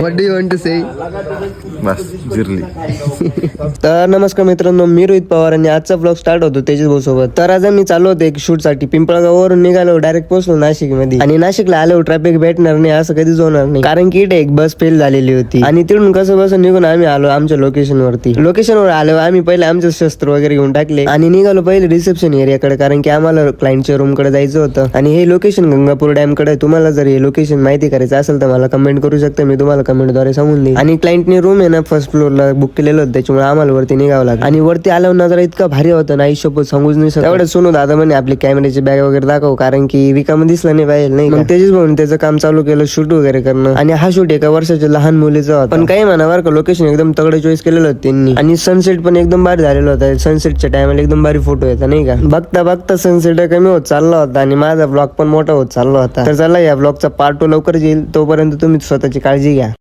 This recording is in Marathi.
What do you want to say? बस जिरली. तर नमस्कार मित्रांनो, मी रोहित पवार आणि आजचा ब्लॉग स्टार्ट होतो तेजस भाऊ सोबत. तर आज आम्ही चाललो होतो एक शूट साठी. पिंपळगाववरून निघालो, डायरेक्ट पोहोचलो नाशिक मध्ये. आणि नाशिकला आलो, ट्रॅफिक भेटणार नाही असं कधीच होणार नाही, कारण की इथे एक बस फेल झालेली होती. आणि तिथून कसं बस निघून आम्ही आलो आमच्या लोकेशन वरती. लोकेशनवर आलो आम्ही, पहिले आमचे शस्त्र वगैरे घेऊन टाकले आणि निघालो पहिले रिसेप्शन एरियाकडे, कारण की आम्हाला क्लायंटच्या रूम कडे जायचं होतं. आणि हे लोकेशन गंगापूर डॅम कडे. तुम्हाला जर हे लोकेशन माहिती करायचं असेल तर मला कमेंट करू शकता, मी तुम्हाला कमेंटद्वारे सांगून देईन. आणि क्लायंटने रूम आहे ना फर्स्ट फ्लोअरला बुक केलेलं होतं, त्याच्यामुळे आम्हाला वरती निघावं लागलं. आणि वरती आल्यावर नजारा इतका भारी होता ना, आयुष्यभर सांगूच नाही शकत. एवढं सोनू दादा म्हणे आपली कॅमेऱ्याची बॅग वगैरे दाखव, कारण की रिकाम दिसला नाही पाहिजे नाही. मग त्याच्याच भाऊन त्याचं काम चालू केलं, शूट वगैरे करणं. आणि हा शूट एका वर्षाच्या लहान मुलीचा होता. पण काही म्हणावर का लोकेशन एकदम तगडं चॉईस केलेलं होतं त्यांनी. आणि सनसेट पण एकदम भारी झालेला होता. सनसेटच्या टायमाला एकदम भारी फोटो येतात नाही का. बघता बघता सनसेट कमी होत चालला होता आणि माझा ब्लॉग पण मोठा होत चालला होता. तर चला या ब्लॉगचा पार्ट 2 लवकर येईल, तोपर्यंत तुम्ही स्वतःची काळजी घ्या.